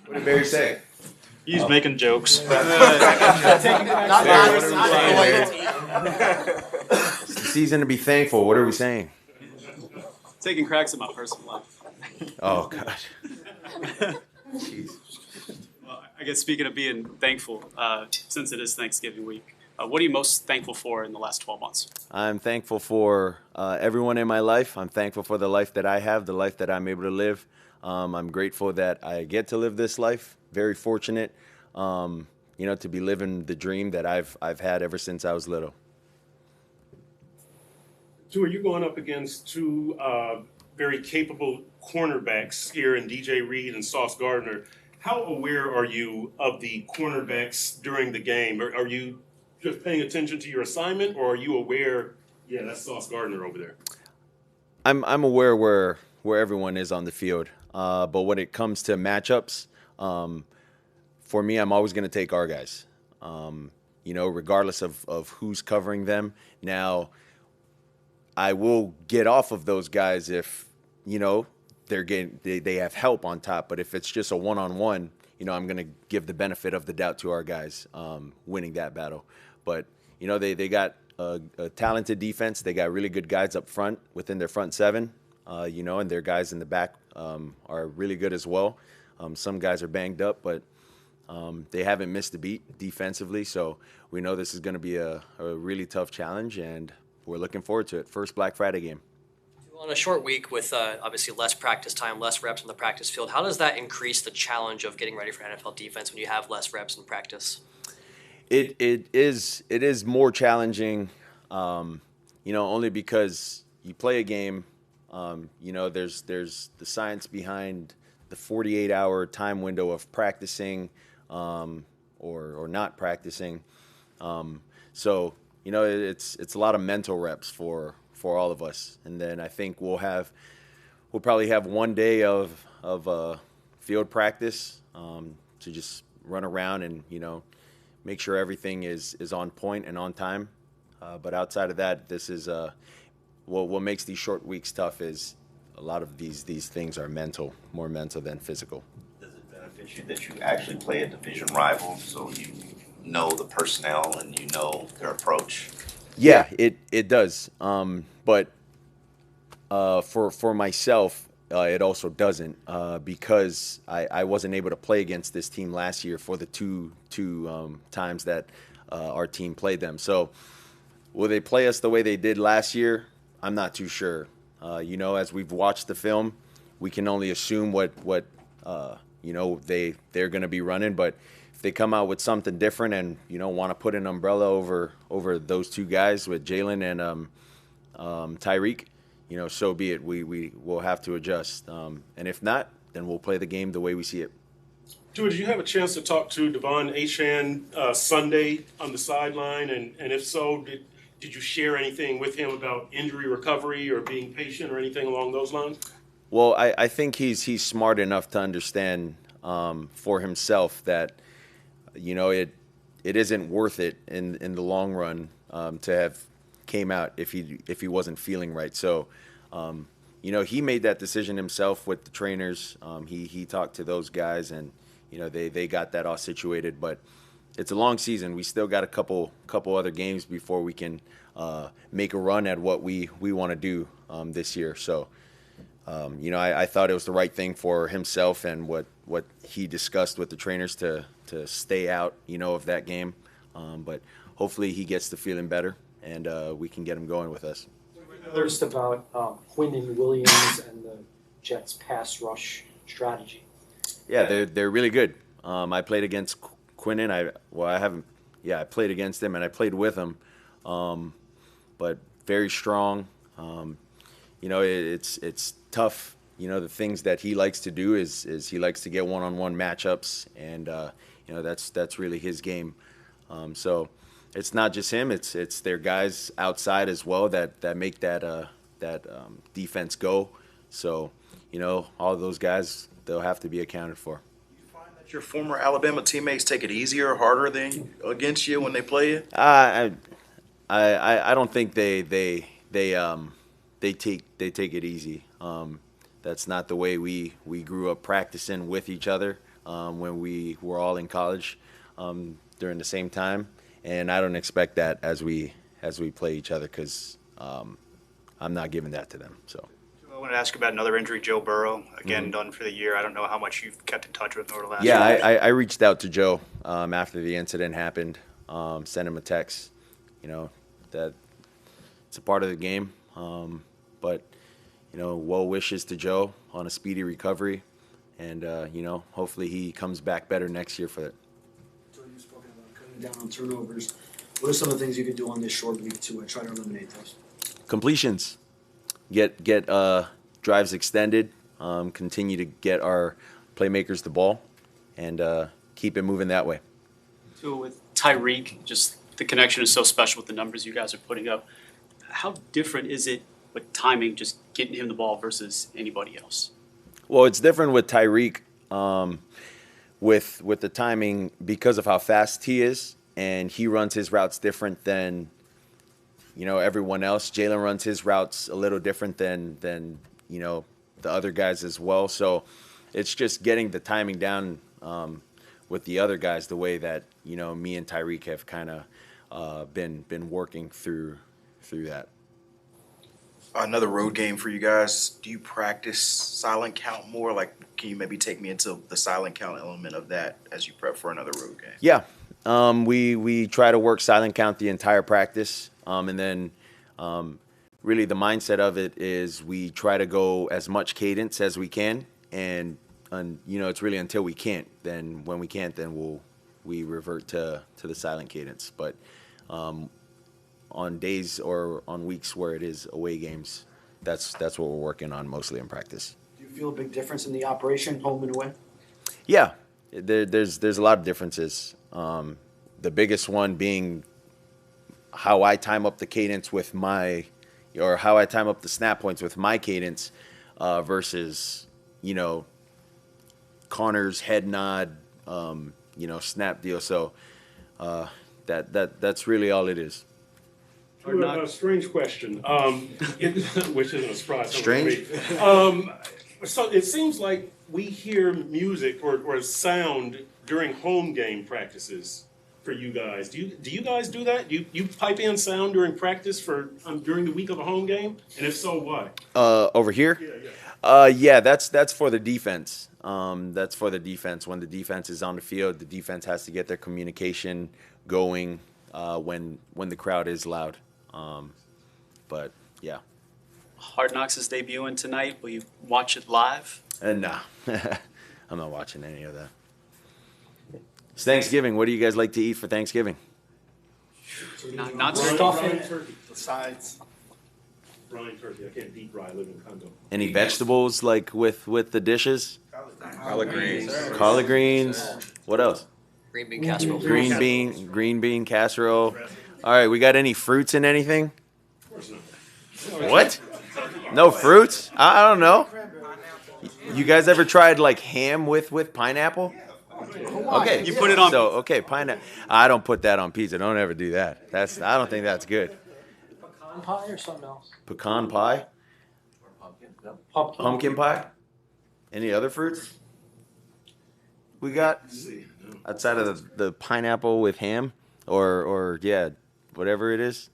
What did Barry say? He's making jokes. It's the season to be thankful. What are we saying? Taking cracks at my personal life. Oh, gosh. Jeez. Well, I guess speaking of being thankful, since it is Thanksgiving week, what are you most thankful for in the last 12 months? I'm thankful for everyone in my life. I'm thankful for the life that I have, the life that I'm able to live. I'm grateful that I get to live this life. Very fortunate, to be living the dream that I've had ever since I was little. Tua, you're going up against two very capable cornerbacks here in DJ Reed and Sauce Gardner. How aware are you of the cornerbacks during the game? Are you just paying attention to your assignment, or are you aware, yeah, that's Sauce Gardner over there? I'm aware where everyone is on the field, but when it comes to matchups, for me, I'm always going to take our guys, regardless of who's covering them. Now, I will get off of those guys if, they have help on top. But if it's just a one-on-one, I'm going to give the benefit of the doubt to our guys winning that battle. But, they got a talented defense. They got really good guys up front within their front seven, and their guys in the back are really good as well. Some guys are banged up, but they haven't missed a beat defensively. So we know this is going to be a really tough challenge, and we're looking forward to it. First Black Friday game. On a short week with obviously less practice time, less reps on the practice field, how does that increase the challenge of getting ready for NFL defense when you have less reps in practice? It is more challenging, only because you play a game. There's the science behind the 48-hour time window of practicing or not practicing. So it's a lot of mental reps for all of us, and then I think we'll probably have one day of field practice to just run around and make sure everything is on point and on time. But outside of that, this is what makes these short weeks tough is a lot of these things are more mental than physical. Does it benefit you that you actually play a division rival, so you know the personnel and you know their approach? Yeah, it does. But for myself, it also doesn't because I wasn't able to play against this team last year for the two times that our team played them. So will they play us the way they did last year? I'm not too sure. As we've watched the film, we can only assume what they're going to be running. But if they come out with something different and want to put an umbrella over those two guys with Jalen and Tyreek, so be it. We will have to adjust. And if not, then we'll play the game the way we see it. Tua, did you have a chance to talk to Devon Achane Sunday on the sideline? And if so, did you share anything with him about injury recovery or being patient or anything along those lines? Well, I think he's smart enough to understand for himself that it isn't worth it in the long run to have came out if he wasn't feeling right. So he made that decision himself with the trainers. He talked to those guys, and they got that all situated. But it's a long season. We still got a couple other games before we can make a run at what we want to do this year. So I thought it was the right thing for himself and what he discussed with the trainers to stay out of that game. But hopefully he gets to feeling better, and we can get him going with us. First about Quinnen Williams and the Jets' pass rush strategy. Yeah, they're really good. I played against Quinnen. I played against him and I played with him, but very strong. It's tough. The things that he likes to do is he likes to get one-on-one matchups, and that's really his game. So it's not just him; it's their guys outside as well that make that defense go. So all of those guys, they'll have to be accounted for. Do you find that your former Alabama teammates take it easier or harder than against you when they play you? I don't think they take it easy. That's not the way we grew up practicing with each other. when we were all in college during the same time, and I don't expect that as we play each other because I'm not giving that to them. So. I wanted to ask about another injury, Joe Burrow, again done for the year. I don't know how much you've kept in touch with him over the last Yeah, year. I reached out to Joe after the incident happened, sent him a text, that it's a part of the game. But, well wishes to Joe on a speedy recovery. And, hopefully he comes back better next year for it. So you've spoken about cutting down on turnovers. What are some of the things you could do on this short week to try to eliminate those? Completions. Get drives extended, continue to get our playmakers the ball, and keep it moving that way. So with Tyreek, just the connection is so special with the numbers you guys are putting up. How different is it with timing, just getting him the ball versus anybody else? Well, it's different with Tyreek with the timing because of how fast he is, and he runs his routes different than everyone else. Jalen runs his routes a little different than the other guys as well. So it's just getting the timing down with the other guys the way that me and Tyreek have kind of been working through that. Another road game for you guys. Do you practice silent count more? Like, can you maybe take me into the silent count element of that as you prep for another road game? Yeah, we try to work silent count the entire practice, and then really the mindset of it is we try to go as much cadence as we can, and it's really until we can't. Then when we can't, then we revert to the silent cadence. But on days or on weeks where it is away games, that's what we're working on mostly in practice. Do you feel a big difference in the operation, home and away? Yeah, there's a lot of differences. The biggest one being how I time up the cadence with how I time up the snap points with my cadence versus Connor's head nod, snap deal. So that's really all it is. A strange question, which isn't a surprise. Strange? So it seems like we hear music or sound during home game practices for you guys. Do you guys do that? You pipe in sound during practice for during the week of a home game? And if so, why? Over here? Yeah, that's for the defense. That's for the defense. When the defense is on the field, the defense has to get their communication going when the crowd is loud. But yeah. Hard Knocks is debuting tonight. Will you watch it live? Nah, I'm not watching any of that. It's Thanksgiving. What do you guys like to eat for Thanksgiving? Not stuffing. stuffing. The sides. Brine turkey. I can't deep fry. I live in condo. Any vegetables like with the dishes? Collard greens. Collard greens. What else? Green bean casserole. Green bean casserole. All right, we got any fruits in anything? Of course not. What? No fruits? I don't know. You guys ever tried like ham with pineapple? Okay, You put it on. Pineapple. I don't put that on pizza. Don't ever do that. I don't think that's good. Pecan pie or something else? Pecan pie? Pumpkin pie? Any other fruits? We got outside of the pineapple with ham or whatever it is.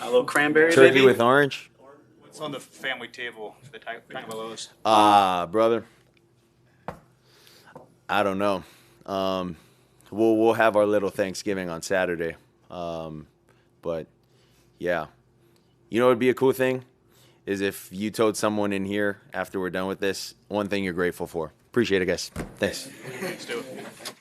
A little cranberry, Turkey maybe? with orange. What's on the family table for the Tagovailoas? Brother. I don't know. We'll have our little Thanksgiving on Saturday. But yeah. You know what would be a cool thing? Is if you told someone in here after we're done with this, one thing you're grateful for. Appreciate it, guys. Thanks. Let's do it.